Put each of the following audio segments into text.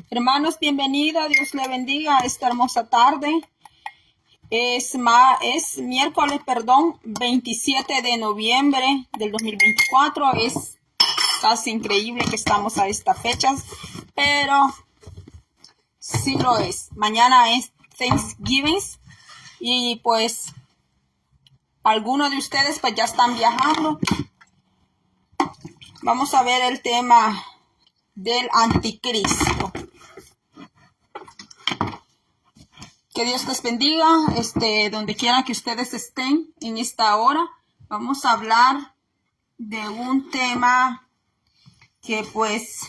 Hermanos, bienvenida. Dios le bendiga esta hermosa tarde. Es miércoles, 27 de noviembre del 2024. Es casi increíble que estamos a estas fechas, pero sí lo es. Mañana es Thanksgiving y pues algunos de ustedes pues ya están viajando. Vamos a ver el tema del anticristo. Que Dios les bendiga, donde quiera que ustedes estén en esta hora. Vamos a hablar de un tema que pues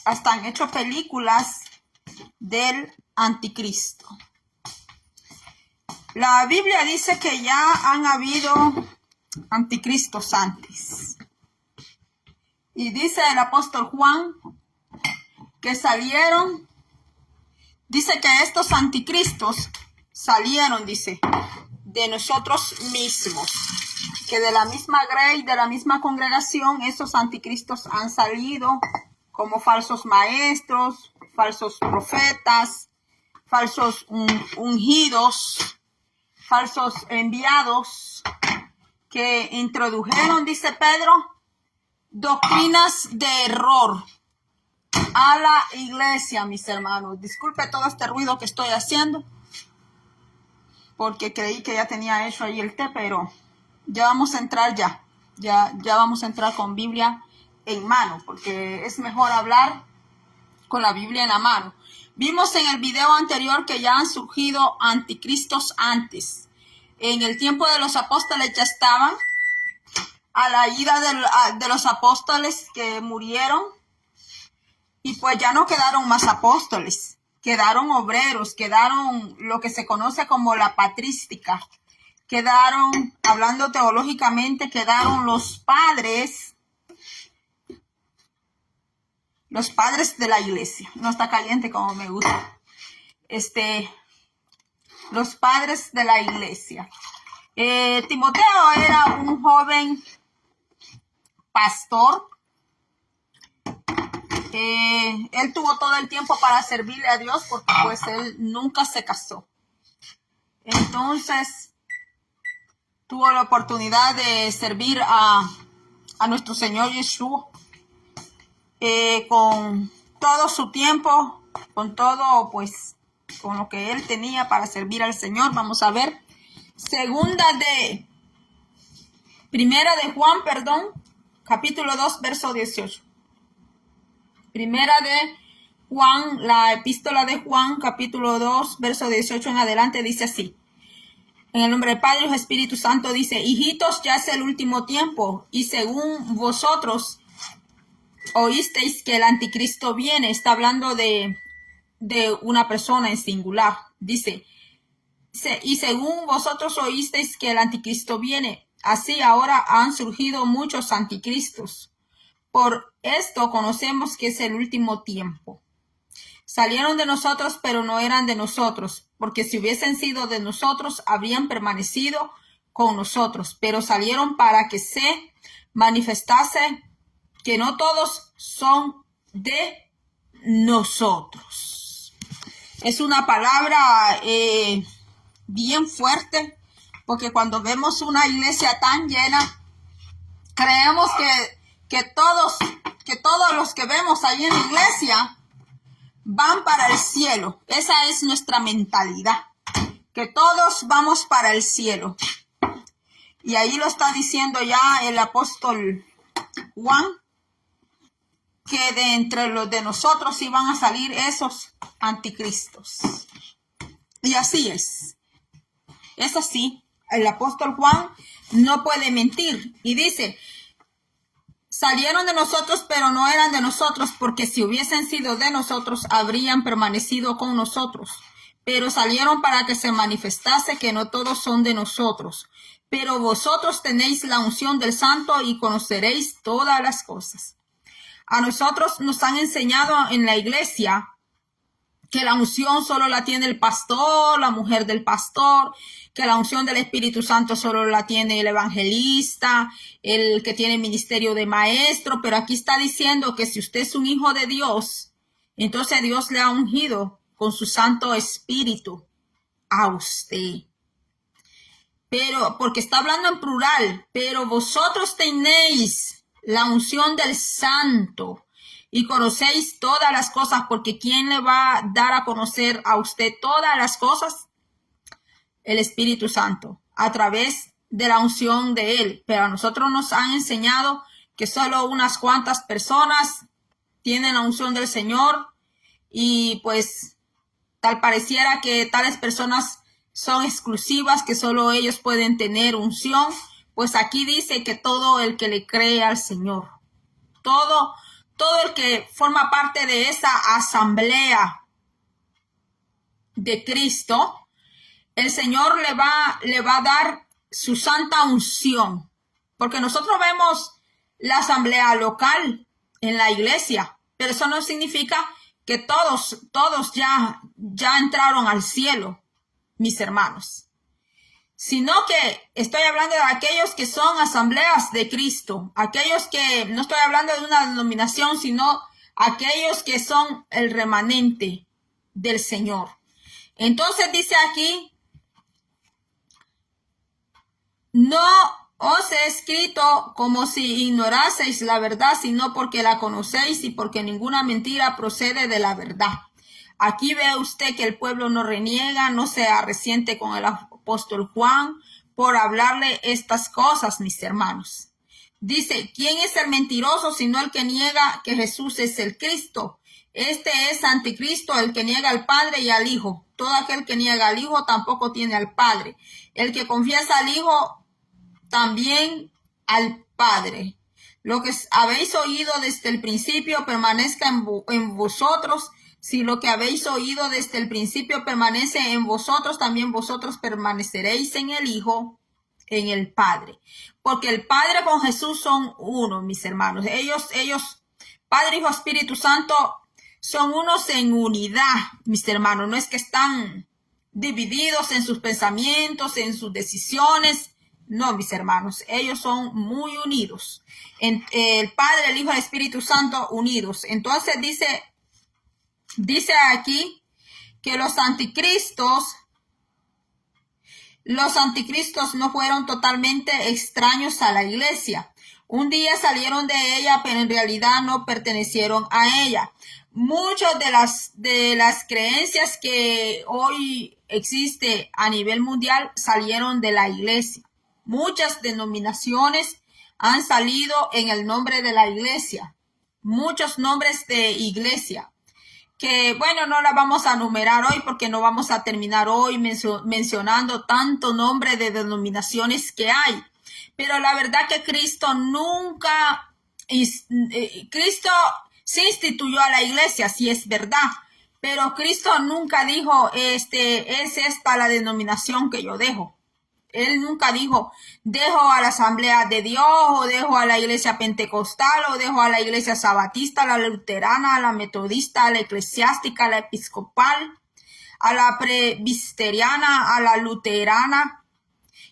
hasta han hecho películas del anticristo. La Biblia dice que ya han habido anticristos antes. Y dice el apóstol Juan que salieron. Dice que estos anticristos salieron, dice, de nosotros mismos, que de la misma grey, de la misma congregación, estos anticristos han salido como falsos maestros, falsos profetas, falsos ungidos, falsos enviados, que introdujeron, dice Pedro, doctrinas de error a la iglesia, mis hermanos. Disculpe todo este ruido que estoy haciendo, porque creí que ya tenía hecho ahí el té, pero ya vamos a entrar ya vamos a entrar con Biblia en mano, porque es mejor hablar con la Biblia en la mano. Vimos en el video anterior que ya han surgido anticristos antes. En el tiempo de los apóstoles ya estaban, a la ida de los apóstoles que murieron. Y pues ya no quedaron más apóstoles, quedaron obreros, quedaron lo que se conoce como la patrística, quedaron, hablando teológicamente, quedaron los padres de la iglesia. No está caliente como me gusta. Los padres de la iglesia. Timoteo era un joven pastor. Él tuvo todo el tiempo para servirle a Dios porque pues él nunca se casó. Entonces tuvo la oportunidad de servir a nuestro Señor Yeshua con todo su tiempo, con todo pues con lo que él tenía para servir al Señor. Vamos a ver Primera de Juan, capítulo 2, verso 18. Primera de Juan, la epístola de Juan, capítulo 2, verso 18 en adelante, dice así. En el nombre del Padre y del Espíritu Santo dice: hijitos, ya es el último tiempo, y según vosotros oísteis que el anticristo viene. Está hablando de una persona en singular. Dice, y según vosotros oísteis que el anticristo viene, así ahora han surgido muchos anticristos. Por esto conocemos que es el último tiempo. Salieron de nosotros, pero no eran de nosotros, porque si hubiesen sido de nosotros, habrían permanecido con nosotros. Pero salieron para que se manifestase que no todos son de nosotros. Es una palabra bien fuerte, porque cuando vemos una iglesia tan llena, creemos que todos los que vemos ahí en la iglesia van para el cielo. Esa es nuestra mentalidad, que todos vamos para el cielo. Y ahí lo está diciendo ya el apóstol Juan, que de entre los de nosotros iban a salir esos anticristos. Y así es. Es así. El apóstol Juan no puede mentir. Y dice: salieron de nosotros, pero no eran de nosotros, porque si hubiesen sido de nosotros, habrían permanecido con nosotros. Pero salieron para que se manifestase que no todos son de nosotros. Pero vosotros tenéis la unción del Santo y conoceréis todas las cosas. A nosotros nos han enseñado en la iglesia que la unción solo la tiene el pastor, la mujer del pastor, que la unción del Espíritu Santo solo la tiene el evangelista, el que tiene ministerio de maestro. Pero aquí está diciendo que si usted es un hijo de Dios, Entonces Dios le ha ungido con su Santo Espíritu a usted. Pero, porque está hablando en plural, pero vosotros tenéis la unción del Santo y conocéis todas las cosas, porque ¿quién le va a dar a conocer a usted todas las cosas? El Espíritu Santo, a través de la unción de Él. Pero a nosotros nos han enseñado que solo unas cuantas personas tienen la unción del Señor y pues tal pareciera que tales personas son exclusivas, que solo ellos pueden tener unción. Pues aquí dice que todo el que le cree al Señor, todo el que forma parte de esa asamblea de Cristo, el Señor le va a dar su santa unción. Porque nosotros vemos la asamblea local en la iglesia, pero eso no significa que todos ya entraron al cielo, mis hermanos. Sino que estoy hablando de aquellos que son asambleas de Cristo, aquellos que, no estoy hablando de una denominación, sino aquellos que son el remanente del Señor. Entonces dice aquí, no os he escrito como si ignoraseis la verdad, sino porque la conocéis y porque ninguna mentira procede de la verdad. Aquí ve usted que el pueblo no reniega, no se arresiente con el apóstol Juan por hablarle estas cosas, mis hermanos. Dice, ¿quién es el mentiroso sino el que niega que Jesús es el Cristo? Este es anticristo, el que niega al Padre y al Hijo. Todo aquel que niega al Hijo tampoco tiene al Padre. El que confiesa al Hijo también al Padre. Lo que habéis oído desde el principio permanezca en vosotros. Si lo que habéis oído desde el principio permanece en vosotros, también vosotros permaneceréis en el Hijo, en el Padre. Porque el Padre con Jesús son uno, mis hermanos. Ellos, Padre, Hijo, Espíritu Santo, son unos en unidad, mis hermanos. No es que están divididos en sus pensamientos, en sus decisiones. No, mis hermanos, ellos son muy unidos. El Padre, el Hijo y el Espíritu Santo unidos. Entonces dice aquí que los anticristos no fueron totalmente extraños a la iglesia. Un día salieron de ella, pero en realidad no pertenecieron a ella. Muchas de las creencias que hoy existe a nivel mundial salieron de la iglesia. Muchas denominaciones han salido en el nombre de la iglesia. Muchos nombres de iglesia. Que bueno, no la vamos a numerar hoy porque no vamos a terminar hoy mencionando tanto nombre de denominaciones que hay. Pero la verdad que Cristo Cristo se instituyó a la iglesia, sí es verdad, pero Cristo nunca dijo, es esta la denominación que yo dejo. Él nunca dijo, dejo a la Asamblea de Dios, o dejo a la iglesia pentecostal, o dejo a la iglesia sabatista, a la luterana, a la metodista, a la eclesiástica, a la episcopal, a la presbiteriana, a la luterana.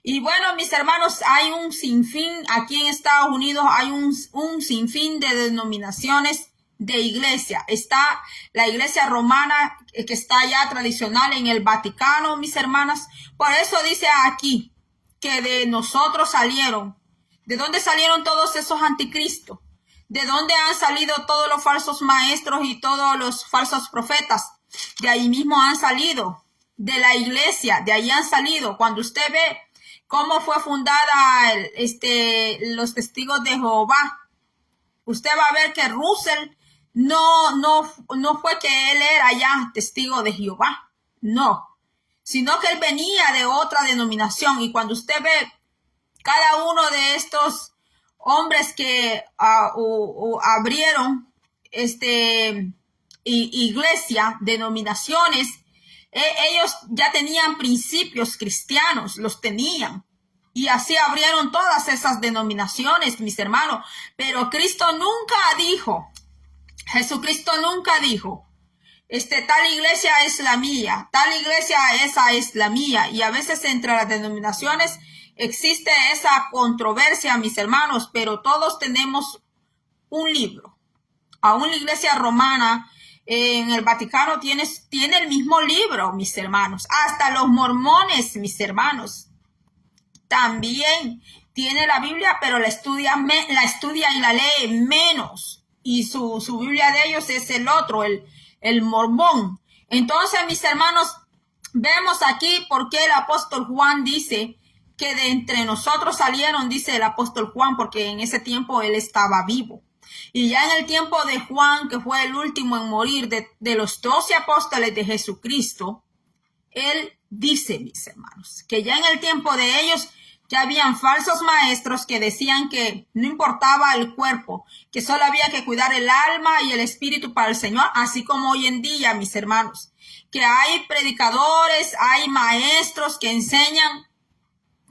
Y bueno, mis hermanos, hay un sinfín, aquí en Estados Unidos hay un sinfín de denominaciones de iglesia. Está la iglesia romana, que está ya tradicional en el Vaticano, mis hermanas. Por eso dice aquí que de nosotros salieron. ¿De dónde salieron todos esos anticristos? ¿De dónde han salido todos los falsos maestros y todos los falsos profetas? De ahí mismo han salido. De la iglesia, de ahí han salido. Cuando usted ve cómo fue fundada los testigos de Jehová, usted va a ver que Russell no fue que él era ya testigo de Jehová, no, sino que él venía de otra denominación. Y cuando usted ve cada uno de estos hombres que abrieron iglesia, denominaciones, ellos ya tenían principios cristianos, los tenían. Y así abrieron todas esas denominaciones, mis hermanos. Pero Cristo nunca dijo, Jesucristo nunca dijo, tal iglesia es la mía, tal iglesia esa es la mía. Y a veces entre las denominaciones existe esa controversia, mis hermanos, pero todos tenemos un libro. Aún la iglesia romana en el Vaticano tiene el mismo libro, mis hermanos. Hasta los mormones, mis hermanos, también tiene la Biblia, pero la estudia y la lee menos. Y su Biblia de ellos es el otro, el mormón. Entonces, mis hermanos, vemos aquí por qué el apóstol Juan dice que de entre nosotros salieron, dice el apóstol Juan, porque en ese tiempo él estaba vivo. Y ya en el tiempo de Juan, que fue el último en morir de los 12 apóstoles de Jesucristo, él dice, mis hermanos, que ya en el tiempo de ellos ya habían falsos maestros que decían que no importaba el cuerpo, que solo había que cuidar el alma y el espíritu para el Señor, así como hoy en día, mis hermanos, que hay predicadores, hay maestros que enseñan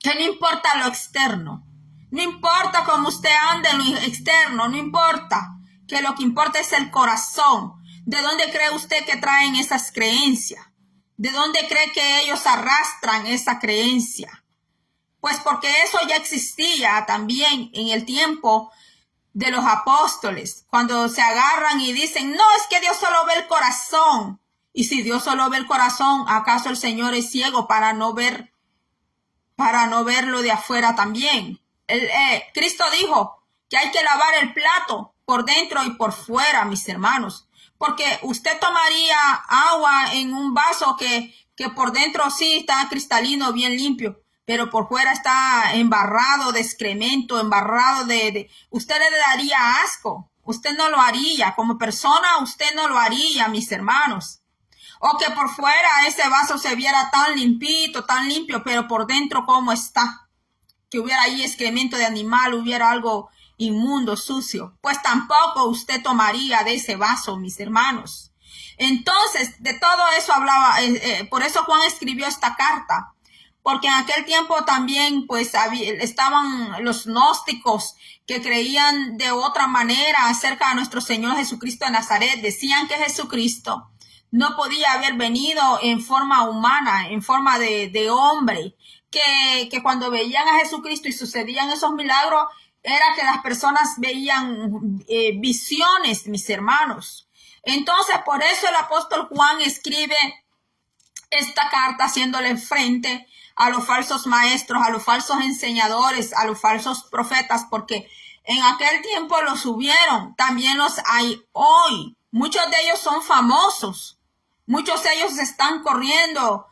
que no importa lo externo, no importa cómo usted ande en lo externo, no importa, que lo que importa es el corazón. ¿De dónde cree usted que traen esas creencias? ¿De dónde cree que ellos arrastran esa creencia? Pues porque eso ya existía también en el tiempo de los apóstoles, cuando se agarran y dicen, no, es que Dios solo ve el corazón. Y si Dios solo ve el corazón, ¿acaso el Señor es ciego para no verlo de afuera también? Cristo dijo que hay que lavar el plato por dentro y por fuera, mis hermanos, porque usted tomaría agua en un vaso que por dentro sí está cristalino, bien limpio, pero por fuera está embarrado de excremento, embarrado usted le daría asco, usted no lo haría, como persona usted no lo haría, mis hermanos. O que por fuera ese vaso se viera tan limpito, tan limpio, pero por dentro ¿cómo está? Que hubiera ahí excremento de animal, hubiera algo inmundo, sucio. Pues tampoco usted tomaría de ese vaso, mis hermanos. Entonces, de todo eso hablaba, por eso Juan escribió esta carta. Porque en aquel tiempo también pues estaban los gnósticos que creían de otra manera acerca de nuestro Señor Jesucristo de Nazaret. Decían que Jesucristo no podía haber venido en forma humana, en forma de hombre, que cuando veían a Jesucristo y sucedían esos milagros, era que las personas veían visiones, mis hermanos. Entonces, por eso el apóstol Juan escribe esta carta haciéndole frente a los falsos maestros, a los falsos enseñadores, a los falsos profetas, porque en aquel tiempo los hubieron, también los hay hoy. Muchos de ellos son famosos. Muchos de ellos están corriendo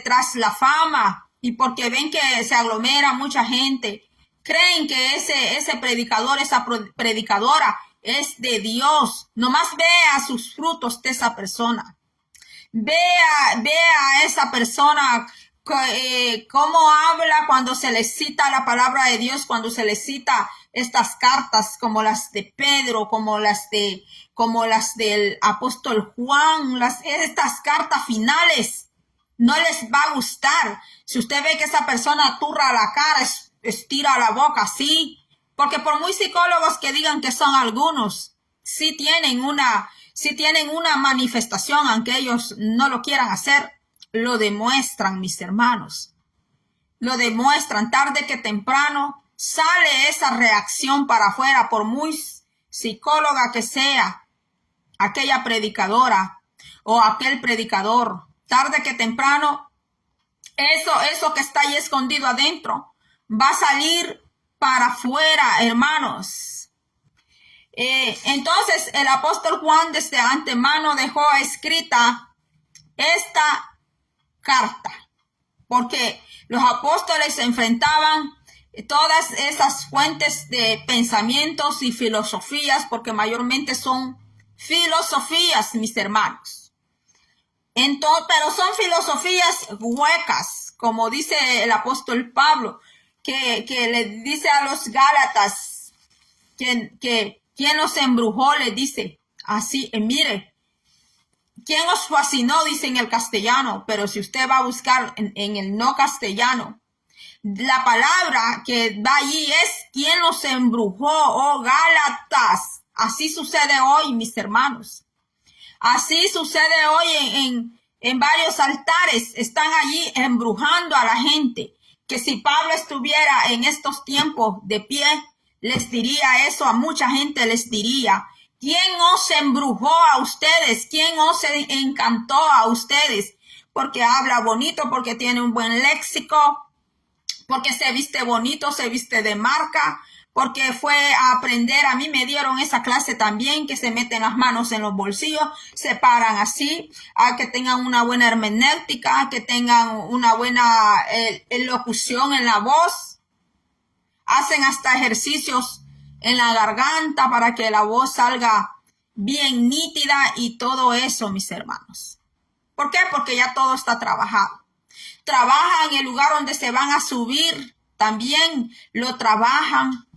tras la fama y porque ven que se aglomera mucha gente, creen que ese predicador, esa predicadora es de Dios. Nomás vea sus frutos de esa persona. Vea a esa persona cómo habla cuando se le cita la palabra de Dios, cuando se le cita estas cartas como las de Pedro, como las del apóstol Juan, estas cartas finales, no les va a gustar. Si usted ve que esa persona turra la cara, estira la boca, sí, porque por muy psicólogos que digan que son algunos, sí tienen una manifestación, aunque ellos no lo quieran hacer, lo demuestran, mis hermanos. Lo demuestran, tarde que temprano sale esa reacción para afuera, por muy psicóloga que sea aquella predicadora o aquel predicador, tarde que temprano eso que está ahí escondido adentro va a salir para afuera, hermanos. Entonces el apóstol Juan desde antemano dejó escrita esta carta, porque los apóstoles se enfrentaban todas esas fuentes de pensamientos y filosofías, porque mayormente son filosofías, mis hermanos. Pero son filosofías huecas, como dice el apóstol Pablo, que le dice a los Gálatas, que quien los embrujó, le dice así, mire, ¿quién os fascinó? Dice en el castellano, pero si usted va a buscar en el no castellano, la palabra que va allí es ¿quién los embrujó? Oh, Gálatas. Así sucede hoy, mis hermanos. Así sucede hoy en varios altares. Están allí embrujando a la gente. Que si Pablo estuviera en estos tiempos de pie, les diría eso, a mucha gente les diría ¿Quién os embrujó a ustedes? ¿Quién os encantó a ustedes? Porque habla bonito, porque tiene un buen léxico, porque se viste bonito, se viste de marca, porque fue a aprender. A mí me dieron esa clase también, que se meten las manos en los bolsillos, se paran así, a que tengan una buena hermenéutica, que tengan una buena locución en la voz. Hacen hasta ejercicios en la garganta para que la voz salga bien nítida y todo eso, mis hermanos. ¿Por qué? Porque ya todo está trabajado. Trabajan en el lugar donde se van a subir, también lo trabajan.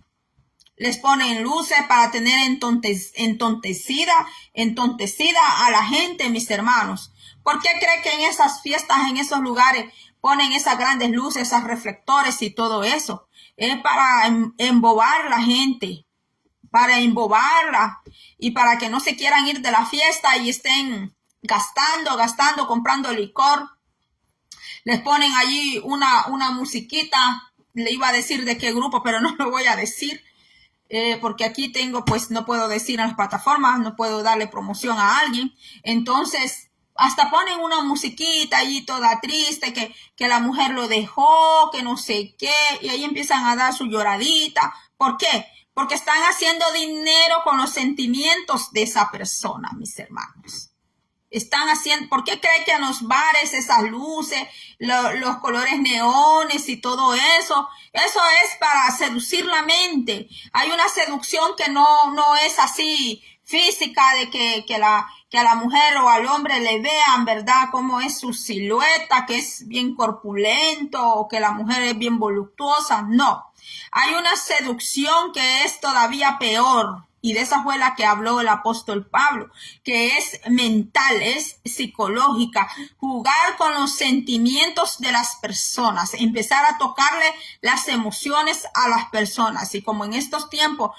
Les ponen luces para tener entontecida a la gente, mis hermanos. ¿Por qué cree que en esas fiestas, en esos lugares, ponen esas grandes luces, esos reflectores y todo eso? Es para embobar la gente, para embobarla y para que no se quieran ir de la fiesta y estén gastando, comprando licor. Les ponen allí una musiquita, le iba a decir de qué grupo, pero no lo voy a decir, porque aquí tengo, pues no puedo decir en las plataformas, no puedo darle promoción a alguien. Entonces, hasta ponen una musiquita allí toda triste, que la mujer lo dejó, que no sé qué, y ahí empiezan a dar su lloradita. ¿Por qué? Porque están haciendo dinero con los sentimientos de esa persona, mis hermanos. Están haciendo, ¿por qué cree que en los bares esas luces, los colores neones y todo eso? Eso es para seducir la mente. Hay una seducción que no es así física, de que a la mujer o al hombre le vean, ¿verdad?, cómo es su silueta, que es bien corpulento, o que la mujer es bien voluptuosa. No. Hay una seducción que es todavía peor. Y de esa fue la que habló el apóstol Pablo, que es mental, es psicológica, jugar con los sentimientos de las personas, empezar a tocarle las emociones a las personas. Y como en estos tiempos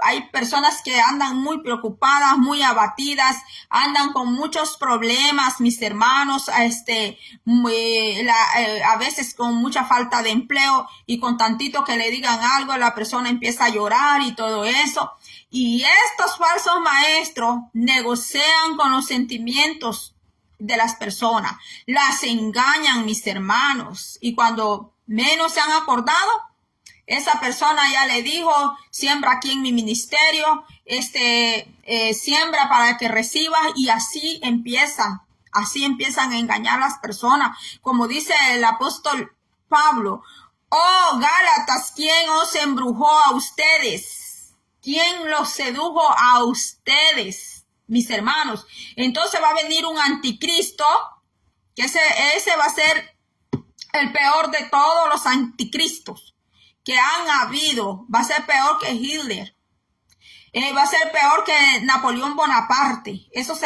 hay personas que andan muy preocupadas, muy abatidas, andan con muchos problemas, mis hermanos, a veces con mucha falta de empleo, y con tantito que le digan algo, la persona empieza a llorar y todo eso. Y estos falsos maestros negocian con los sentimientos de las personas, las engañan, mis hermanos. Y cuando menos se han acordado, esa persona ya le dijo: siembra aquí en mi ministerio, siembra para que recibas, y así empiezan a engañar a las personas. Como dice el apóstol Pablo: oh Gálatas, ¿quién os embrujó a ustedes? ¿Quién los sedujo a ustedes, mis hermanos? Entonces va a venir un anticristo, que ese va a ser el peor de todos los anticristos que han habido. Va a ser peor que Hitler. Va a ser peor que Napoleón Bonaparte. Esos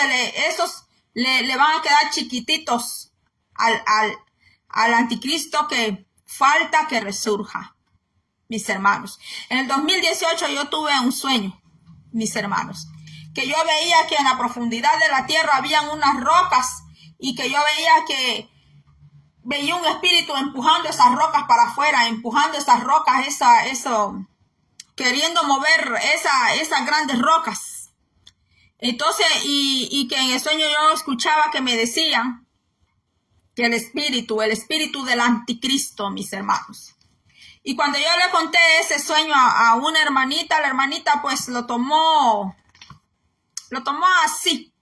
le van a quedar chiquititos al anticristo, que falta que resurja. Mis hermanos, en el 2018 yo tuve un sueño, mis hermanos, que yo veía que en la profundidad de la tierra habían unas rocas, y que yo veía un espíritu empujando esas rocas para afuera, empujando esas rocas, queriendo mover esas grandes rocas. Entonces, y que en el sueño yo escuchaba que me decían que el espíritu del anticristo, mis hermanos. Y cuando yo le conté ese sueño a una hermanita, la hermanita pues lo tomó así.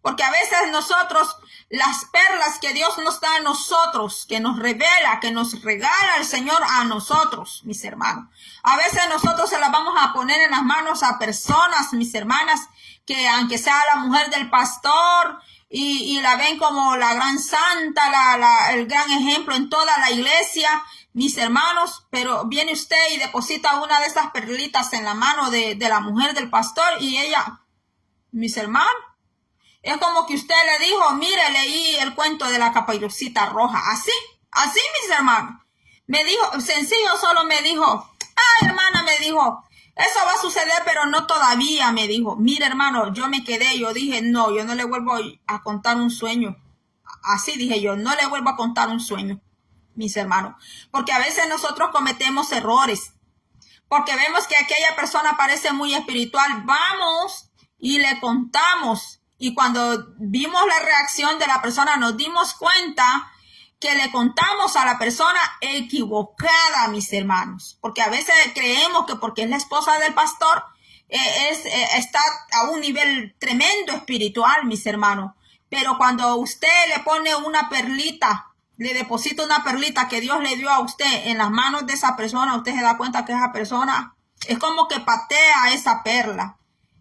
Porque a veces nosotros, las perlas que Dios nos da a nosotros, que nos revela, que nos regala el Señor a nosotros, mis hermanos, a veces nosotros se las vamos a poner en las manos a personas, mis hermanas, que aunque sea la mujer del pastor, y la ven como la gran santa, el gran ejemplo en toda la iglesia, mis hermanos, pero viene usted y deposita una de esas perlitas en la mano de la mujer del pastor, y ella, mis hermanos, es como que usted le dijo: mire, leí el cuento de la Caperucita Roja. Así, mis hermanos. Me dijo, sencillo, solo me dijo: ay, hermana, me dijo, eso va a suceder, pero no todavía, me dijo. Mire, hermano, yo me quedé, yo dije: no, yo no le vuelvo a contar un sueño. Así dije yo: no le vuelvo a contar un sueño, mis hermanos. Porque a veces nosotros cometemos errores. Porque vemos que aquella persona parece muy espiritual. Vamos y le contamos. Y cuando vimos la reacción de la persona, nos dimos cuenta que le contamos a la persona equivocada, mis hermanos. Porque a veces creemos que porque es la esposa del pastor, está a un nivel tremendo espiritual, mis hermanos. Pero cuando usted le pone una perlita, le deposita una perlita que Dios le dio a usted en las manos de esa persona, usted se da cuenta que esa persona es como que patea esa perla.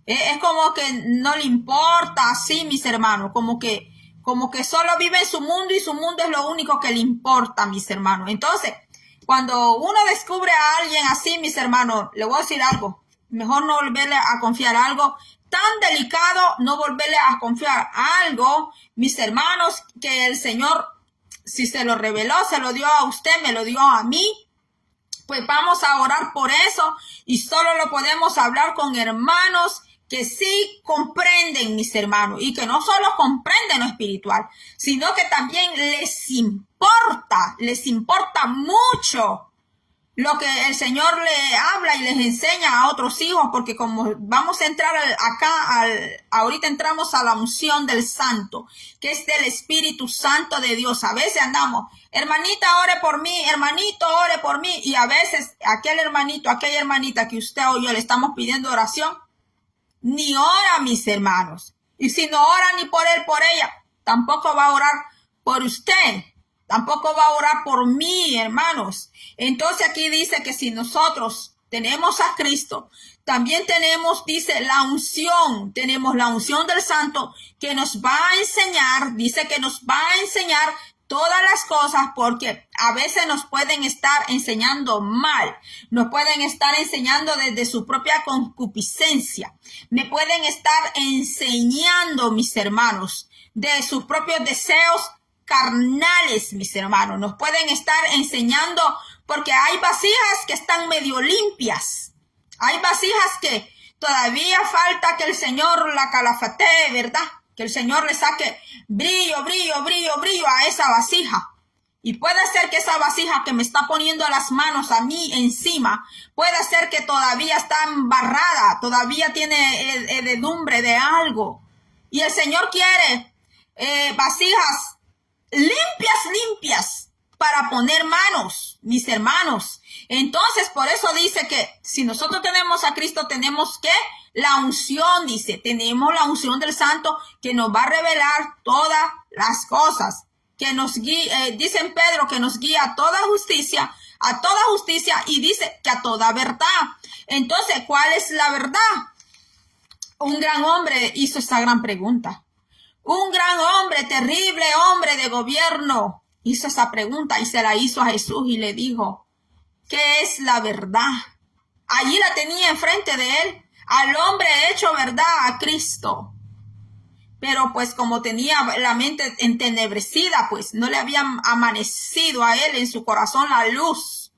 Es como que no le importa, así, mis hermanos, como que solo vive en su mundo y su mundo es lo único que le importa, mis hermanos. Entonces, cuando uno descubre a alguien así, mis hermanos, le voy a decir algo, mejor no volverle a confiar algo tan delicado, no volverle a confiar algo, mis hermanos, que el Señor, si se lo reveló, se lo dio a usted, me lo dio a mí. Pues vamos a orar por eso y solo lo podemos hablar con hermanos que sí comprenden, mis hermanos, y que no solo comprenden lo espiritual, sino que también les importa mucho lo que el Señor le habla y les enseña a otros hijos, porque como vamos a entrar acá, ahorita entramos a la unción del Santo, que es del Espíritu Santo de Dios. A veces andamos, hermanita, ore por mí, hermanito, ore por mí, y a veces aquel hermanito, aquella hermanita que usted o yo le estamos pidiendo oración, ni ora, mis hermanos. Y si no ora ni por él, por ella, tampoco va a orar por usted. Tampoco va a orar por mí, hermanos. Entonces aquí dice que si nosotros tenemos a Cristo, también tenemos, dice, la unción. Tenemos la unción del Santo que nos va a enseñar, dice que nos va a enseñar todas las cosas, porque a veces nos pueden estar enseñando mal, nos pueden estar enseñando desde su propia concupiscencia, me pueden estar enseñando, mis hermanos, de sus propios deseos carnales, mis hermanos, nos pueden estar enseñando porque hay vasijas que están medio limpias, hay vasijas que todavía falta que el Señor la calafatee, ¿verdad? Que el Señor le saque brillo a esa vasija. Y puede ser que esa vasija que me está poniendo las manos a mí encima, puede ser que todavía está embarrada, todavía tiene heredumbre de algo. Y el Señor quiere vasijas limpias para poner manos, mis hermanos. Entonces, por eso dice que si nosotros tenemos a Cristo, tenemos que la unción, dice, tenemos la unción del Santo que nos va a revelar todas las cosas, que nos guía, dice en Pedro que nos guía a toda justicia y dice que a toda verdad. Entonces, ¿cuál es la verdad? Un gran hombre hizo esta gran pregunta. Un gran hombre, terrible hombre de gobierno, hizo esa pregunta y se la hizo a Jesús y le dijo, ¿qué es la verdad? Allí la tenía enfrente de él, al hombre hecho verdad, a Cristo. Pero pues como tenía la mente entenebrecida, pues no le había amanecido a él en su corazón la luz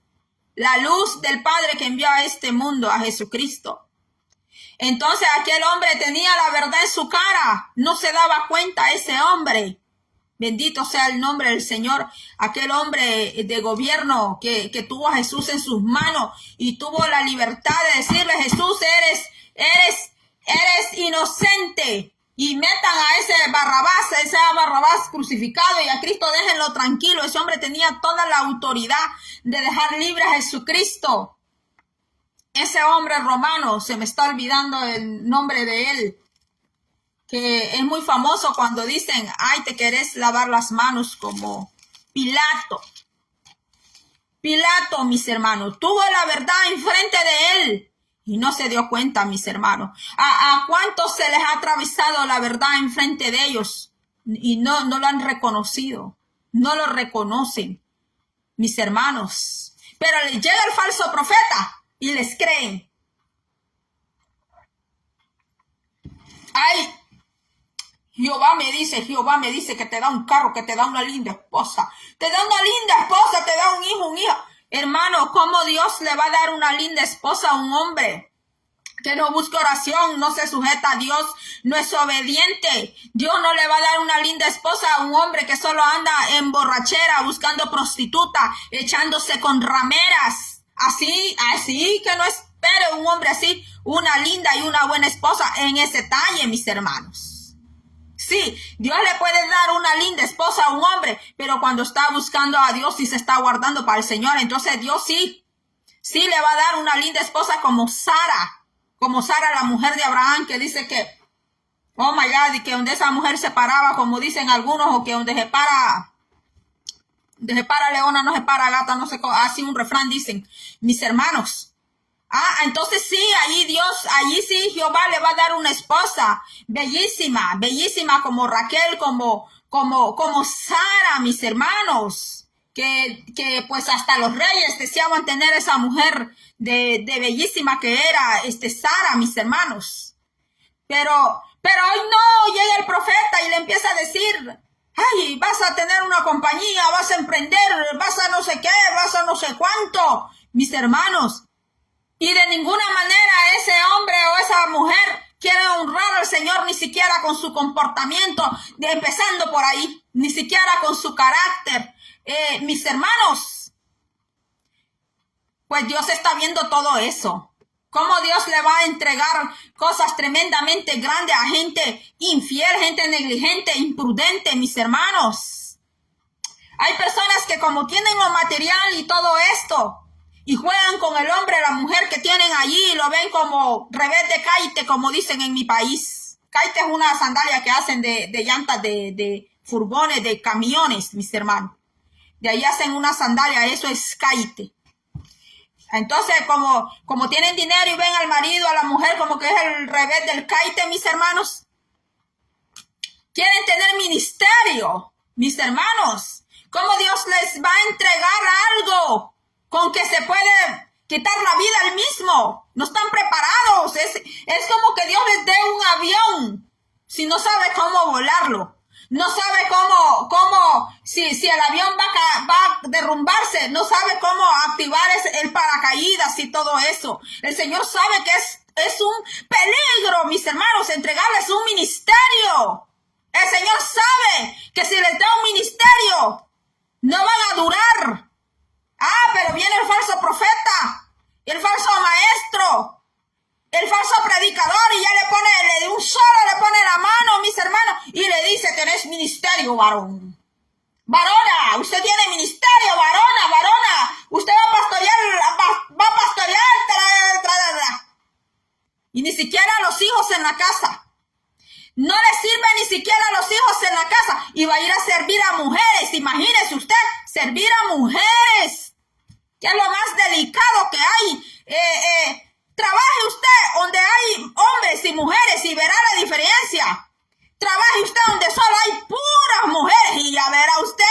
del Padre que envió a este mundo, a Jesucristo. Entonces aquel hombre tenía la verdad en su cara, no se daba cuenta ese hombre. Bendito sea el nombre del Señor, aquel hombre de gobierno que tuvo a Jesús en sus manos y tuvo la libertad de decirle, Jesús, eres inocente. Y metan a ese Barrabás crucificado y a Cristo déjenlo tranquilo. Ese hombre tenía toda la autoridad de dejar libre a Jesucristo. Ese hombre romano, se me está olvidando el nombre de él, que es muy famoso cuando dicen, ay, te querés lavar las manos, como Pilato. Pilato, mis hermanos, tuvo la verdad enfrente de él y no se dio cuenta, mis hermanos. ¿A cuántos se les ha atravesado la verdad enfrente de ellos y no lo han reconocido? No lo reconocen, mis hermanos. Pero les llega el falso profeta y les creen. Ay, Jehová me dice que te da un carro, que te da una linda esposa. Te da una linda esposa, te da un hijo, un hijo. Hermano, ¿cómo Dios le va a dar una linda esposa a un hombre que no busca oración, no se sujeta a Dios, no es obediente? Dios no le va a dar una linda esposa a un hombre que solo anda en borrachera, buscando prostituta, echándose con rameras. Así que no espere un hombre así una linda y una buena esposa en ese talle, mis hermanos. Sí, Dios le puede dar una linda esposa a un hombre, pero cuando está buscando a Dios y se está guardando para el Señor, entonces Dios sí le va a dar una linda esposa como Sara, la mujer de Abraham, que dice que, oh my God, y que donde esa mujer se paraba, como dicen algunos, o que donde se para leona, no se para gata, no sé, así un refrán dicen, mis hermanos. Entonces sí, allí sí Jehová le va a dar una esposa bellísima, bellísima como Raquel, como Sara, mis hermanos, que pues hasta los reyes deseaban tener esa mujer de bellísima que era Sara, mis hermanos. Pero hoy no, llega el profeta y le empieza a decir, ay, vas a tener una compañía, vas a emprender, vas a no sé qué, vas a no sé cuánto, mis hermanos. Y de ninguna manera ese hombre o esa mujer quiere honrar al Señor, ni siquiera con su comportamiento, empezando por ahí, ni siquiera con su carácter. Mis hermanos, pues Dios está viendo todo eso. Cómo Dios le va a entregar cosas tremendamente grandes a gente infiel, gente negligente, imprudente, mis hermanos. Hay personas que como tienen lo material y todo esto, y juegan con el hombre, la mujer que tienen allí, y lo ven como revés de caite, como dicen en mi país. Caite es una sandalia que hacen de llantas de furgones, de camiones, mis hermanos. De ahí hacen una sandalia, eso es caite. Entonces, como tienen dinero y ven al marido, a la mujer, como que es el revés del caite, mis hermanos. Quieren tener ministerio, mis hermanos. ¿Cómo Dios les va a entregar algo con que se puede quitar la vida al mismo? No están preparados. Es como que Dios les dé un avión si no sabe cómo volarlo. No sabe si el avión va a derrumbarse, no sabe cómo activar el paracaídas y todo eso. El Señor sabe que es un peligro, mis hermanos, entregarles un ministerio. El Señor sabe que si les da un ministerio, no van a durar. Pero viene el falso profeta, el falso maestro, el falso predicador y ya le pone la mano, mis hermanos, y le dice, tenés ministerio, varón. Varona, usted tiene ministerio, varona, usted va a pastorear, y ni siquiera a los hijos en la casa. No le sirve ni siquiera a los hijos en la casa y va a ir a servir a mujeres. Imagínese usted, servir a mujeres, que es lo más delicado que hay. Trabaje usted donde hay hombres y mujeres y verá la diferencia. Trabaje usted donde solo hay puras mujeres y ya verá usted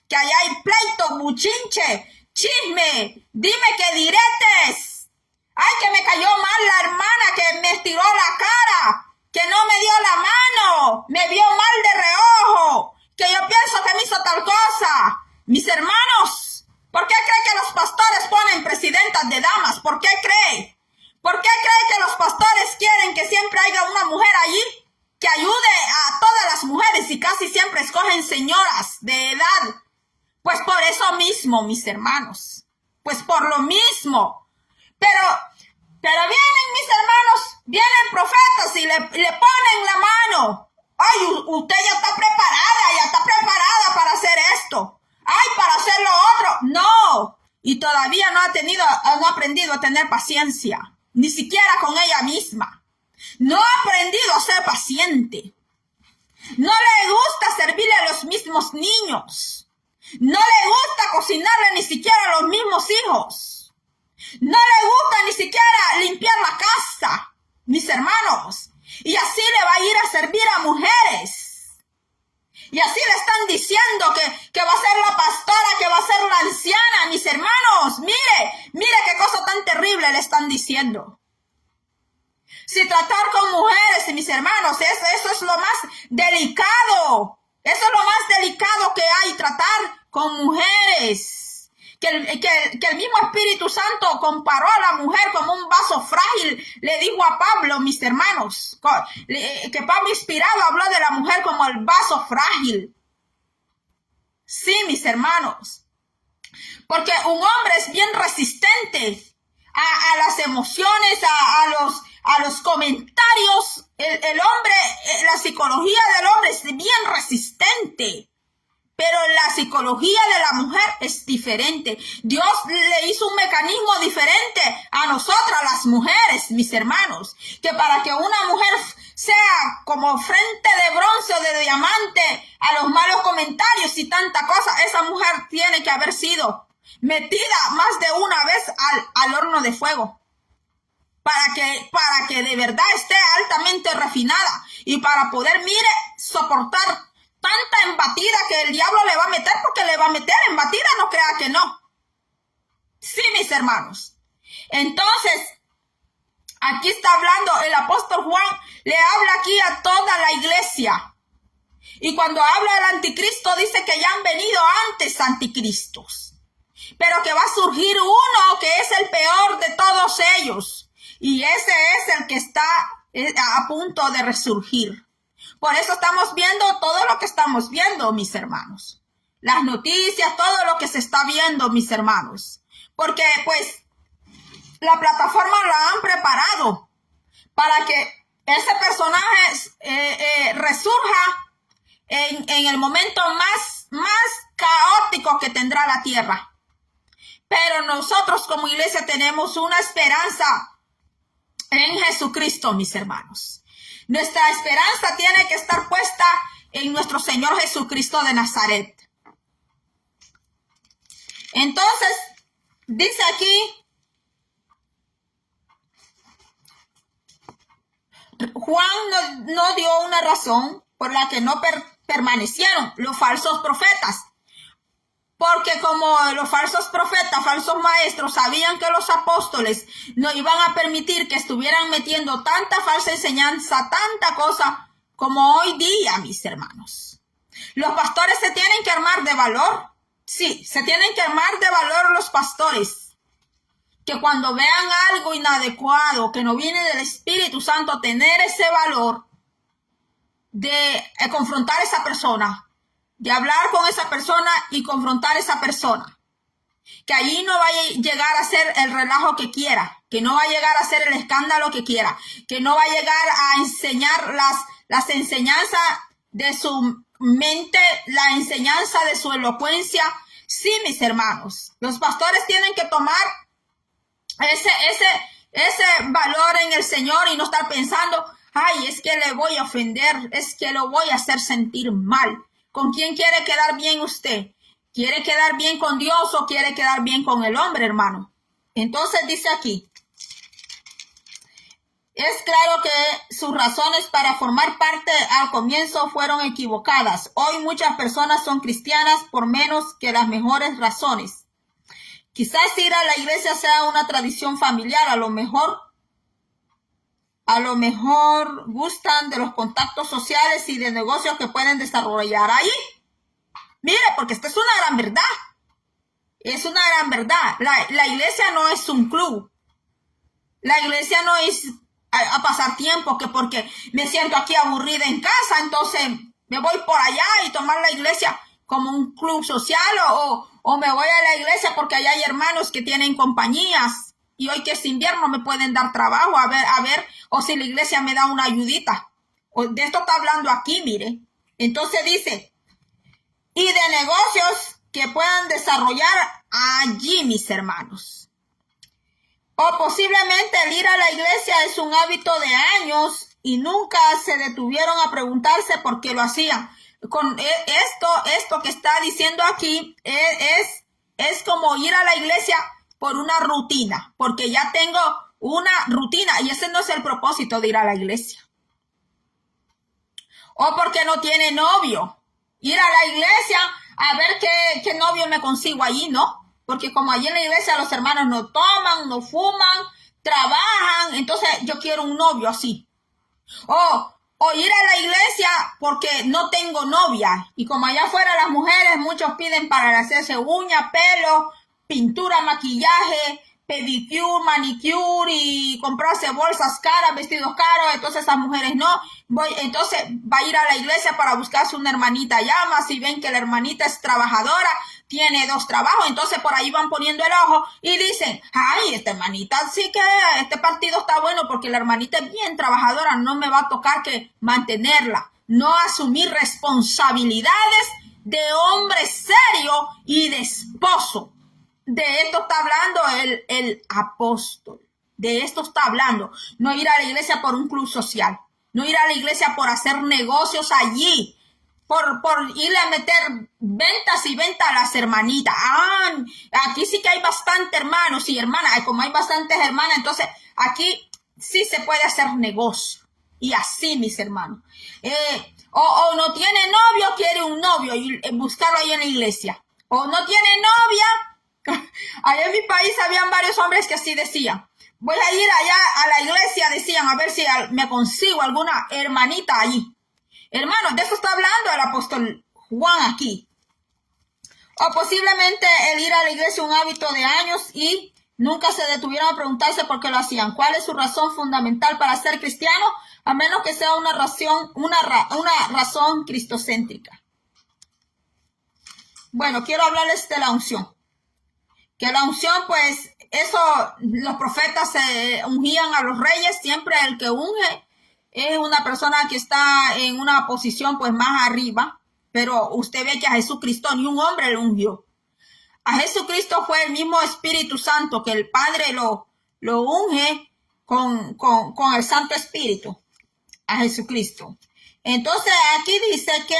que allá hay pleito, buchinche, chisme, dime que diretes. Ay, que me cayó mal la hermana que me estiró la cara, que no me dio la mano, me vio mal de reojo, que yo pienso que me hizo tal cosa. Mis hermanos, ¿por qué cree que los pastores ponen presidentas de damas? ¿Por qué cree? ¿Por qué cree que los pastores quieren que siempre haya una mujer allí que ayude a todas las mujeres y casi siempre escogen señoras de edad? Pues por eso mismo, mis hermanos, pues por lo mismo. Pero vienen mis hermanos, vienen profetas y le ponen la mano. Ay, usted ya está preparada para hacer esto. Ay, para hacer lo otro. No. Y todavía no ha aprendido a tener paciencia. Ni siquiera con ella misma. No ha aprendido a ser paciente. No le gusta servirle a los mismos niños. No le gusta cocinarle ni siquiera a los mismos hijos. No le gusta ni siquiera limpiar la casa, mis hermanos. Y así le va a ir a servir a mujeres. Y así le están diciendo que va a ser la pastora, que va a ser la anciana, mis hermanos. Mire qué cosa tan terrible le están diciendo. Si tratar con mujeres, mis hermanos, eso es lo más delicado. Eso es lo más delicado que hay, tratar con mujeres. Que el mismo Espíritu Santo comparó a la mujer como un vaso frágil, le dijo a Pablo, mis hermanos, que Pablo inspirado habló de la mujer como el vaso frágil. Sí, mis hermanos, porque un hombre es bien resistente a las emociones, a los comentarios. El hombre, la psicología del hombre es bien resistente. Pero la psicología de la mujer es diferente. Dios le hizo un mecanismo diferente a nosotras las mujeres, mis hermanos. Que para que una mujer sea como frente de bronce o de diamante a los malos comentarios y tanta cosa, esa mujer tiene que haber sido metida más de una vez al horno de fuego. Para que de verdad esté altamente refinada. Y para poder, mire, soportar tanta embatida que el diablo le va a meter, porque le va a meter embatida, no crea que no. Sí, mis hermanos. Entonces, aquí está hablando el apóstol Juan, le habla aquí a toda la iglesia. Y cuando habla del anticristo, dice que ya han venido antes anticristos. Pero que va a surgir uno que es el peor de todos ellos. Y ese es el que está a punto de resurgir. Por eso estamos viendo todo lo que estamos viendo, mis hermanos. Las noticias, todo lo que se está viendo, mis hermanos. Porque, pues, la plataforma la han preparado para que ese personaje resurja en el momento más caótico que tendrá la tierra. Pero nosotros como iglesia tenemos una esperanza en Jesucristo, mis hermanos. Nuestra esperanza tiene que estar puesta en nuestro Señor Jesucristo de Nazaret. Entonces, dice aquí, Juan no dio una razón por la que no permanecieron los falsos profetas. Porque como los falsos profetas, falsos maestros, sabían que los apóstoles no iban a permitir que estuvieran metiendo tanta falsa enseñanza, tanta cosa como hoy día, mis hermanos. Los pastores se tienen que armar de valor. Sí, se tienen que armar de valor los pastores. Que cuando vean algo inadecuado, que no viene del Espíritu Santo, tener ese valor de confrontar a esa persona. De hablar con esa persona y confrontar a esa persona. Que allí no vaya a llegar a ser el relajo que quiera. Que no va a llegar a ser el escándalo que quiera. Que no va a llegar a enseñar las enseñanzas de su mente, la enseñanza de su elocuencia. Sí, mis hermanos. Los pastores tienen que tomar ese valor en el Señor y no estar pensando, ay, es que le voy a ofender, es que lo voy a hacer sentir mal. ¿Con quién quiere quedar bien usted? ¿Quiere quedar bien con Dios o quiere quedar bien con el hombre, hermano? Entonces dice aquí, es claro que sus razones para formar parte al comienzo fueron equivocadas. Hoy muchas personas son cristianas por menos que las mejores razones. Quizás ir a la iglesia sea una tradición familiar, a lo mejor gustan de los contactos sociales y de negocios que pueden desarrollar ahí. Mire, porque esta es una gran verdad. Es una gran verdad. La iglesia no es un club. La iglesia no es a pasar tiempo, que porque me siento aquí aburrida en casa, entonces me voy por allá y tomar la iglesia como un club social o me voy a la iglesia porque allá hay hermanos que tienen compañías. Y hoy que es invierno me pueden dar trabajo, a ver, o si la iglesia me da una ayudita. O de esto está hablando aquí, mire. Entonces dice, y de negocios que puedan desarrollar allí, mis hermanos. O posiblemente el ir a la iglesia es un hábito de años y nunca se detuvieron a preguntarse por qué lo hacían. Con esto que está diciendo aquí es como ir a la iglesia por una rutina, porque ya tengo una rutina y ese no es el propósito de ir a la iglesia. O porque no tiene novio. Ir a la iglesia a ver qué novio me consigo allí, ¿no? Porque como allí en la iglesia los hermanos no toman, no fuman, trabajan, entonces yo quiero un novio así. O ir a la iglesia porque no tengo novia. Y como allá afuera las mujeres, muchos piden para hacerse uña, pelo, pintura, maquillaje, pedicure, manicure y comprarse bolsas caras, vestidos caros. Entonces esas mujeres no. Entonces va a ir a la iglesia para buscarse una hermanita allá, más si ven que la hermanita es trabajadora, tiene 2 trabajos, entonces por ahí van poniendo el ojo y dicen, ay, esta hermanita sí que este partido está bueno porque la hermanita es bien trabajadora, no me va a tocar que mantenerla, no asumir responsabilidades de hombre serio y de esposo. De esto está hablando el apóstol, de esto está hablando, no ir a la iglesia por un club social, no ir a la iglesia por hacer negocios allí, por irle a meter ventas y ventas a las hermanitas. Aquí sí que hay bastantes hermanos y hermanas. Como hay bastantes hermanas, entonces aquí sí se puede hacer negocio. Y así, mis hermanos. O no tiene novio, quiere un novio y buscarlo ahí en la iglesia. O no tiene novia. Allá en mi país habían varios hombres que así decían. Voy a ir allá a la iglesia, decían, a ver si me consigo alguna hermanita allí. Hermanos, de eso está hablando el apóstol Juan aquí. O posiblemente el ir a la iglesia un hábito de años y nunca se detuvieron a preguntarse por qué lo hacían. ¿Cuál es su razón fundamental para ser cristiano? A menos que sea una razón cristocéntrica. Bueno, quiero hablarles de la unción. Que la unción, pues, eso, los profetas se ungían a los reyes. Siempre el que unge es una persona que está en una posición pues más arriba, pero usted ve que a Jesucristo ni un hombre lo ungió. A Jesucristo fue el mismo Espíritu Santo que el Padre lo unge con el Santo Espíritu, a Jesucristo. Entonces aquí dice que,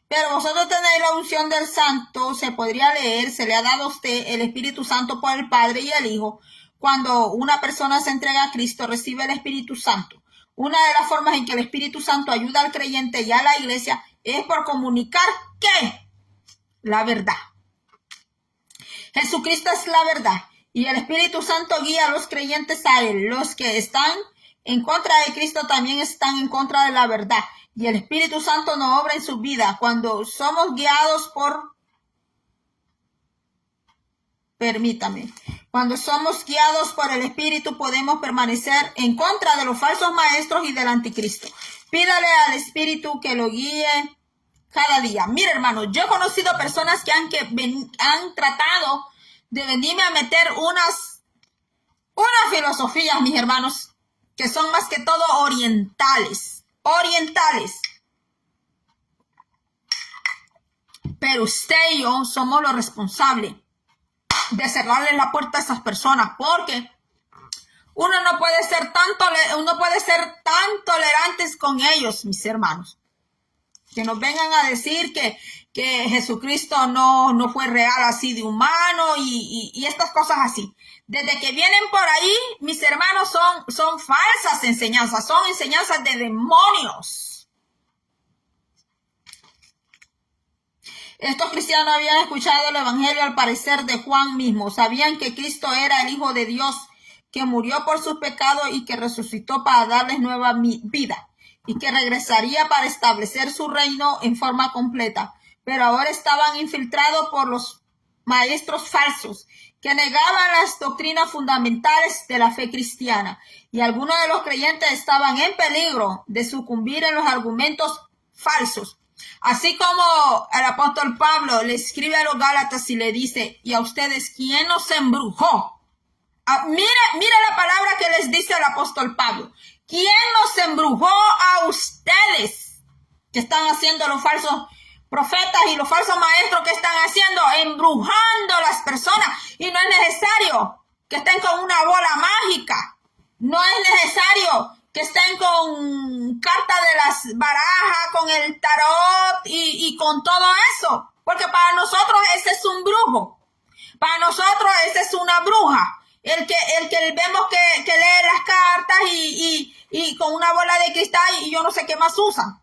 pero vosotros tenéis la unción del Santo, se podría leer, se le ha dado a usted el Espíritu Santo por el Padre y el Hijo. Cuando una persona se entrega a Cristo, recibe el Espíritu Santo. Una de las formas en que el Espíritu Santo ayuda al creyente y a la iglesia es por comunicar ¿qué? La verdad. Jesucristo es la verdad y el Espíritu Santo guía a los creyentes a Él. Los que están en contra de Cristo también están en contra de la verdad y el Espíritu Santo no obra en su vida. Cuando somos guiados por... Cuando somos guiados por el Espíritu podemos permanecer en contra de los falsos maestros y del anticristo. Pídale al Espíritu que lo guíe cada día. Mire, hermano, yo he conocido personas que han tratado de venirme a meter unas filosofías, mis hermanos, que son más que todo orientales. Pero usted y yo somos los responsables de cerrarle la puerta a esas personas, porque uno no puede ser tan tolerantes con ellos, mis hermanos, que nos vengan a decir que Jesucristo no fue real así de humano y estas cosas así. Desde que vienen por ahí, mis hermanos, son falsas enseñanzas, son enseñanzas de demonios. Estos cristianos habían escuchado el evangelio al parecer de Juan mismo. Sabían que Cristo era el Hijo de Dios, que murió por sus pecados y que resucitó para darles nueva vida y que regresaría para establecer su reino en forma completa. Pero ahora estaban infiltrados por los maestros falsos que negaban las doctrinas fundamentales de la fe cristiana. Y algunos de los creyentes estaban en peligro de sucumbir en los argumentos falsos. Así como el apóstol Pablo le escribe a los Gálatas y le dice, y a ustedes, ¿quién nos embrujó? Mira la palabra que les dice el apóstol Pablo. ¿Quién nos embrujó a ustedes? Que están haciendo los falsos profetas y los falsos maestros que están haciendo, embrujando a las personas. Y no es necesario que estén con una bola mágica. No es necesario que estén con carta de las barajas, con el tarot y con todo eso. Porque para nosotros ese es un brujo. Para nosotros ese es una bruja. El que vemos que lee las cartas y con una bola de cristal y yo no sé qué más usan.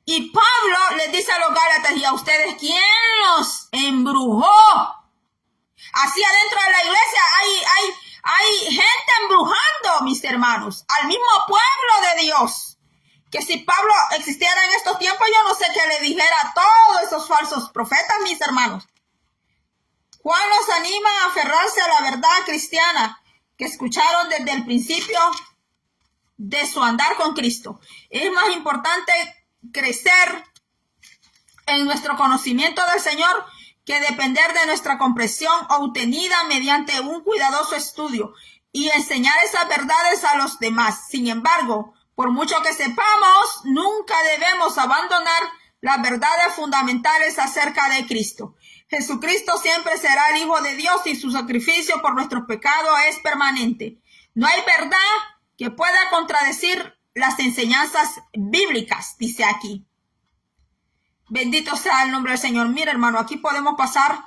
Y Pablo les dice a los Gálatas, y a ustedes, ¿quién los embrujó? Así adentro de la iglesia hay gente embrujando, mis hermanos, al mismo pueblo de Dios. Que si Pablo existiera en estos tiempos, yo no sé qué le dijera a todos esos falsos profetas, mis hermanos. Juan los anima a aferrarse a la verdad cristiana que escucharon desde el principio de su andar con Cristo. Es más importante crecer en nuestro conocimiento del Señor que depender de nuestra comprensión obtenida mediante un cuidadoso estudio y enseñar esas verdades a los demás. Sin embargo, por mucho que sepamos, nunca debemos abandonar las verdades fundamentales acerca de Cristo. Jesucristo siempre será el Hijo de Dios y su sacrificio por nuestros pecados es permanente. No hay verdad que pueda contradecir las enseñanzas bíblicas, dice aquí. Bendito sea el nombre del Señor. Mira, hermano, aquí podemos pasar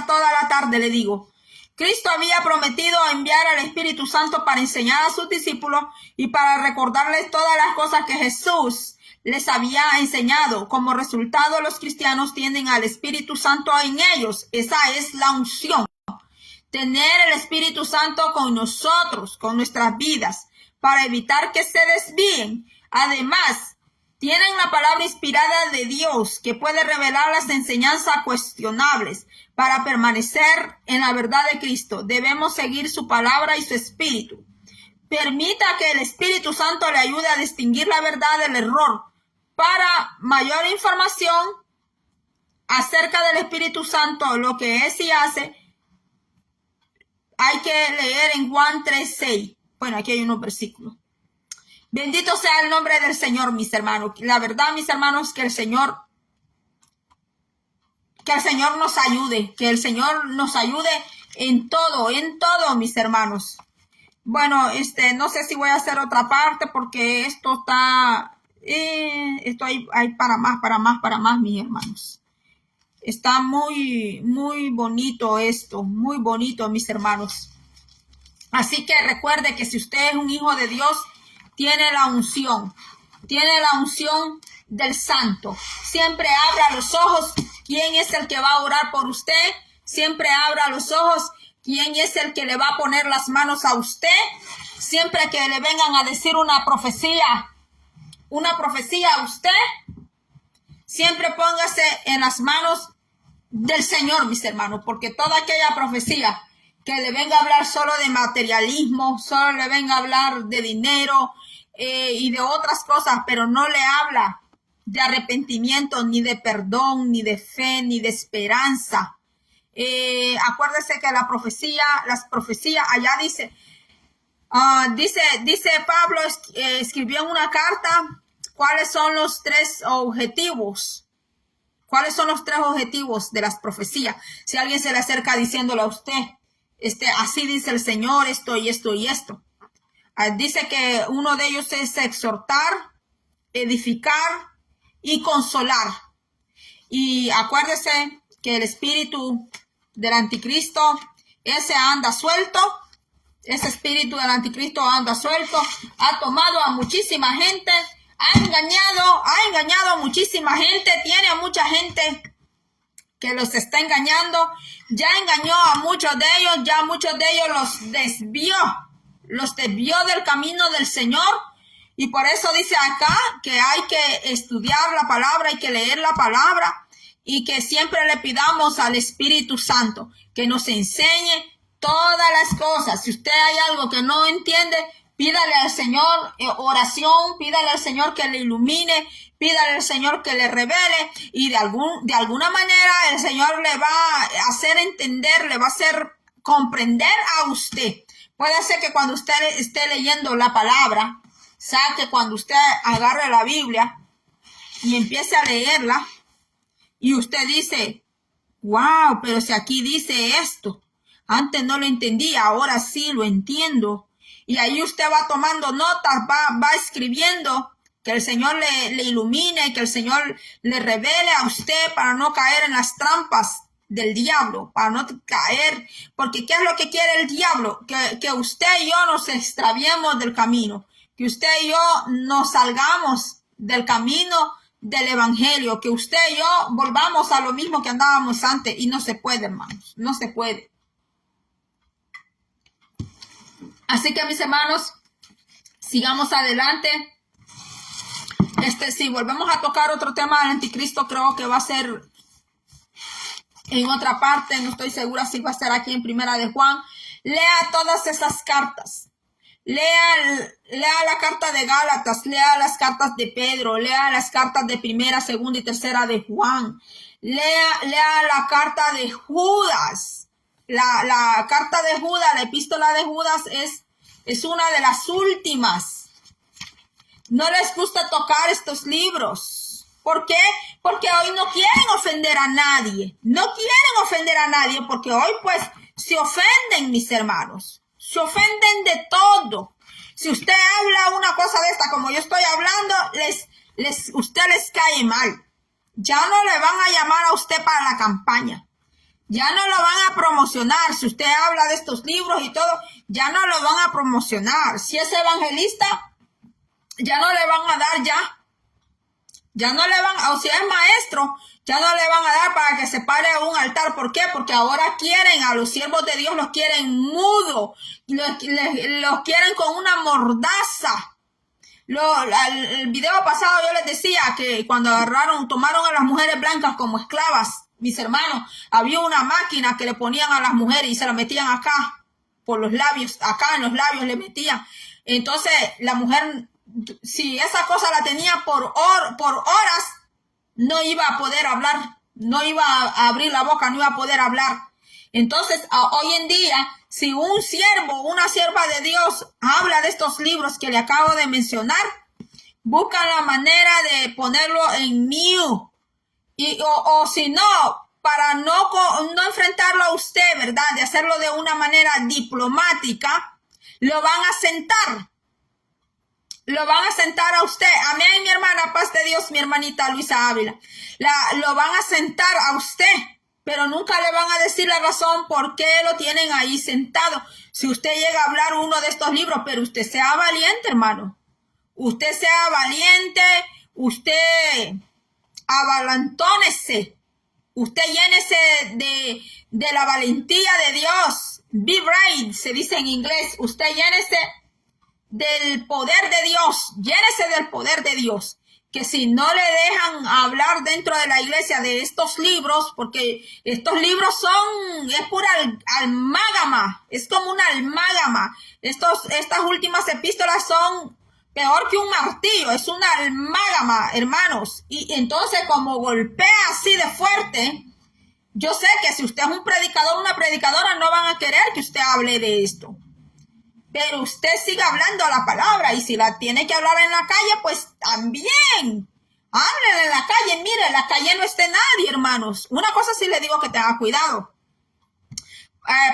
toda la tarde, le digo. Cristo había prometido enviar al Espíritu Santo para enseñar a sus discípulos y para recordarles todas las cosas que Jesús les había enseñado. Como resultado, los cristianos tienen al Espíritu Santo en ellos. Esa es la unción. Tener el Espíritu Santo con nosotros, con nuestras vidas, para evitar que se desvíen. Además, tienen la palabra inspirada de Dios que puede revelar las enseñanzas cuestionables. Para permanecer en la verdad de Cristo, debemos seguir su palabra y su espíritu. Permita que el Espíritu Santo le ayude a distinguir la verdad del error. Para mayor información acerca del Espíritu Santo, lo que es y hace, hay que leer en Juan 3:6. Bueno, aquí hay unos versículos. Bendito sea el nombre del Señor, mis hermanos. La verdad, mis hermanos, que el Señor nos ayude, que el Señor nos ayude en todo, mis hermanos. Bueno, no sé si voy a hacer otra parte porque esto está, esto hay para más, mis hermanos. Está muy, muy bonito esto, muy bonito, mis hermanos. Así que recuerde que si usted es un hijo de Dios, tiene la unción del Santo. Siempre abra los ojos. ¿Quién es el que va a orar por usted? Siempre abra los ojos. ¿Quién es el que le va a poner las manos a usted? Siempre que le vengan a decir una profecía a usted, siempre póngase en las manos del Señor, mis hermanos, porque toda aquella profecía que le venga a hablar solo de materialismo, solo le venga a hablar de dinero y de otras cosas, pero no le habla de arrepentimiento, ni de perdón, ni de fe, ni de esperanza. Acuérdese que las profecías allá dice Pablo, escribió en una carta cuáles son los tres objetivos. ¿Cuáles son los tres objetivos de las profecías? Si alguien se le acerca diciéndole a usted, así dice el Señor, esto y esto y esto. Dice que uno de ellos es exhortar, edificar y consolar. Y acuérdese que el espíritu del anticristo, ese espíritu del anticristo anda suelto, ha tomado a muchísima gente, ha engañado a muchísima gente, tiene a mucha gente que los está engañando, ya engañó a muchos de ellos, ya muchos de ellos los desvió del camino del Señor. Y por eso dice acá que hay que estudiar la palabra, hay que leer la palabra y que siempre le pidamos al Espíritu Santo que nos enseñe todas las cosas. Si usted hay algo que no entiende, pídale al Señor oración, pídale al Señor que le ilumine, pídale al Señor que le revele y de alguna manera el Señor le va a hacer entender, le va a hacer comprender a usted. Puede ser que cuando usted esté leyendo la palabra, cuando usted agarre la Biblia y empiece a leerla y usted dice, wow, pero si aquí dice esto, antes no lo entendía, ahora sí lo entiendo. Y ahí usted va tomando notas, va escribiendo, que el Señor le ilumine, que el Señor le revele a usted para no caer en las trampas del diablo, para no caer, porque ¿qué es lo que quiere el diablo? Que usted y yo nos extraviemos del camino, que usted y yo nos salgamos del camino del evangelio, que usted y yo volvamos a lo mismo que andábamos antes, y no se puede, hermanos, no se puede. Así que, mis hermanos, sigamos adelante. Si volvemos a tocar otro tema del anticristo, creo que va a ser en otra parte, no estoy segura si va a ser aquí en Primera de Juan. Lea todas esas cartas. Lea la carta de Gálatas, lea las cartas de Pedro, lea las cartas de primera, segunda y tercera de Juan, lea la carta de Judas. La carta de Judas, la epístola de Judas es una de las últimas. No les gusta tocar estos libros. ¿Por qué? Porque hoy no quieren ofender a nadie. No quieren ofender a nadie porque hoy pues se ofenden, mis hermanos. Se ofenden de todo. Si usted habla una cosa de esta como yo estoy hablando, usted les cae mal. Ya no le van a llamar a usted para la campaña. Ya no lo van a promocionar. Si usted habla de estos libros y todo, ya no lo van a promocionar. Si es evangelista, ya no le van a dar ya no le van, o si es maestro, ya no le van a dar para que se pare a un altar. ¿Por qué? Porque ahora quieren a los siervos de Dios, los quieren mudo, los quieren con una mordaza. El video pasado yo les decía que cuando tomaron a las mujeres blancas como esclavas, mis hermanos, había una máquina que le ponían a las mujeres y se la metían acá, por los labios, acá en los labios le metían. Entonces la mujer, si esa cosa la tenía por horas, no iba a poder hablar, no iba a abrir la boca, no iba a poder hablar. Entonces, hoy en día, si un siervo, una sierva de Dios habla de estos libros que le acabo de mencionar, buscan la manera de ponerlo en mute. O si no, para no enfrentarlo a usted, ¿verdad? De hacerlo de una manera diplomática, lo van a sentar. Lo van a sentar a usted. Amén, mi hermana, paz de Dios, mi hermanita Luisa Ávila. Lo van a sentar a usted, pero nunca le van a decir la razón por qué lo tienen ahí sentado. Si usted llega a hablar uno de estos libros, pero usted sea valiente, hermano. Usted sea valiente, usted avalantónese. Usted llénese de la valentía de Dios. Be brave, se dice en inglés. Usted llénese del poder de Dios, llénese del poder de Dios, que si no le dejan hablar dentro de la iglesia de estos libros, porque estos libros es pura almágama, es como una almágama, estas últimas epístolas son peor que un martillo, es una almágama, hermanos, y entonces como golpea así de fuerte, yo sé que si usted es un predicador, una predicadora, no van a querer que usted hable de esto. Pero usted siga hablando la palabra y si la tiene que hablar en la calle, pues también. Háblele en la calle. Mire, en la calle no esté nadie, hermanos. Una cosa sí le digo que tenga cuidado.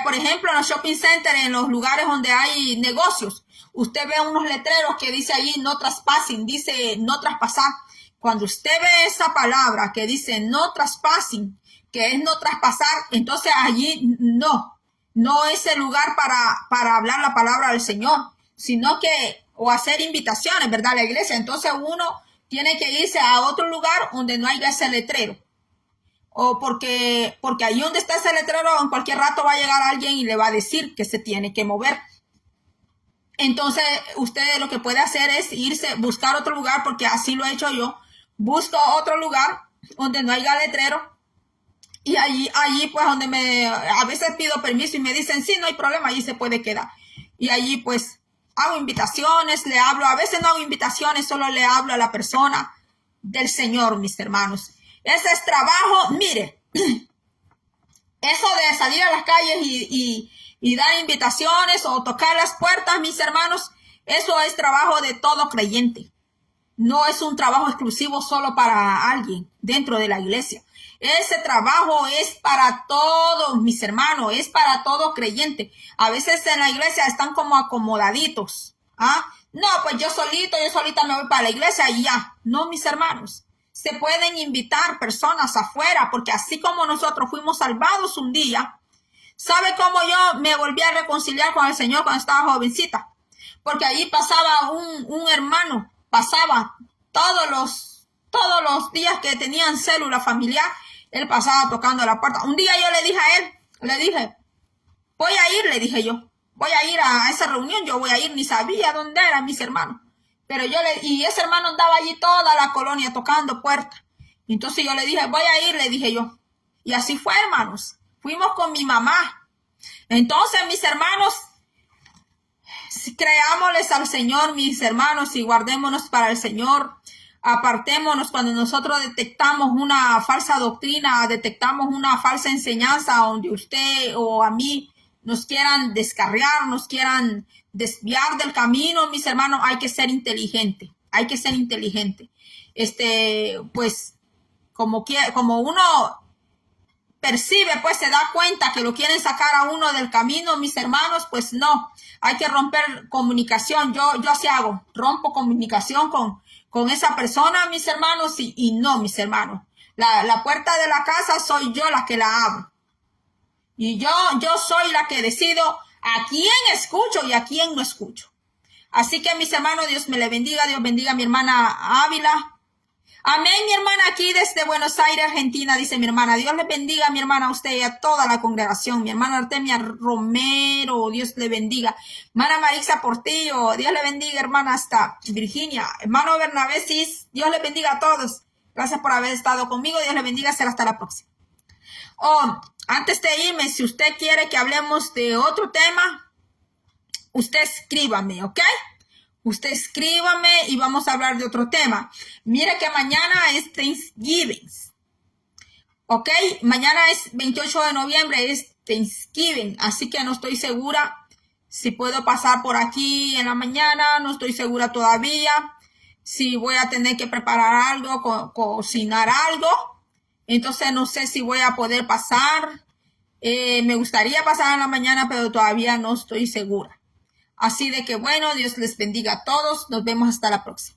Por ejemplo, en los shopping centers, en los lugares donde hay negocios, usted ve unos letreros que dice allí no trespassing, dice no traspasar. Cuando usted ve esa palabra que dice no trespassing, que es no traspasar, entonces allí no es el lugar para hablar la palabra del Señor, sino que, o hacer invitaciones, ¿verdad? A la iglesia. Entonces uno tiene que irse a otro lugar donde no haya ese letrero. O porque ahí donde está ese letrero, en cualquier rato va a llegar alguien y le va a decir que se tiene que mover. Entonces, usted lo que puede hacer es buscar otro lugar, porque así lo he hecho yo. Busco otro lugar donde no haya letrero. Y allí pues a veces pido permiso y me dicen, sí, no hay problema, allí se puede quedar. Y allí pues hago invitaciones, le hablo, a veces no hago invitaciones, solo le hablo a la persona del Señor, mis hermanos. Ese es trabajo, mire, eso de salir a las calles y dar invitaciones o tocar las puertas, mis hermanos, eso es trabajo de todo creyente. No es un trabajo exclusivo solo para alguien dentro de la iglesia. Ese trabajo es para todos, mis hermanos, es para todo creyente. A veces en la iglesia están como acomodaditos. No, pues yo solita me voy para la iglesia y ya. No, mis hermanos. Se pueden invitar personas afuera, porque así como nosotros fuimos salvados un día, ¿sabe cómo yo me volví a reconciliar con el Señor cuando estaba jovencita? Porque ahí pasaba un hermano, pasaba todos los días que tenían célula familiar, él pasaba tocando la puerta. Un día yo le dije a él, voy a ir, le dije yo, voy a ir a esa reunión, yo voy a ir, ni sabía dónde eran mis hermanos. Pero y ese hermano andaba allí toda la colonia tocando puertas. Entonces yo le dije, voy a ir, le dije yo. Y así fue, hermanos. Fuimos con mi mamá. Entonces, mis hermanos, creámosles al Señor, mis hermanos, y guardémonos para el Señor. Apartémonos cuando nosotros detectamos una falsa doctrina, detectamos una falsa enseñanza donde usted o a mí nos quieran descarriar, nos quieran desviar del camino, mis hermanos. Hay que ser inteligente, hay que ser inteligente. Pues como uno percibe, pues se da cuenta que lo quieren sacar a uno del camino, mis hermanos, pues no, hay que romper comunicación. Yo así hago, rompo comunicación con esa persona, mis hermanos, y no, mis hermanos. La puerta de la casa soy yo la que la abro. Y yo soy la que decido a quién escucho y a quién no escucho. Así que, mis hermanos, Dios me le bendiga, Dios bendiga a mi hermana Ávila. Amén, mi hermana, aquí desde Buenos Aires, Argentina, dice mi hermana. Dios le bendiga, mi hermana, a usted y a toda la congregación. Mi hermana Artemia Romero, Dios le bendiga. Hermana Marisa Portillo, Dios le bendiga, hermana, hasta Virginia. Hermano Bernabé Cis, Dios le bendiga a todos. Gracias por haber estado conmigo. Dios le bendiga. Será hasta la próxima. Antes de irme, si usted quiere que hablemos de otro tema, usted escríbame, ¿ok? Usted escríbame y vamos a hablar de otro tema. Mire que mañana es Thanksgiving. ¿Ok? Mañana es 28 de noviembre, es Thanksgiving. Así que no estoy segura si puedo pasar por aquí en la mañana. No estoy segura todavía si voy a tener que preparar algo, cocinar algo. Entonces no sé si voy a poder pasar. Me gustaría pasar en la mañana, pero todavía no estoy segura. Así de que bueno, Dios les bendiga a todos. Nos vemos hasta la próxima.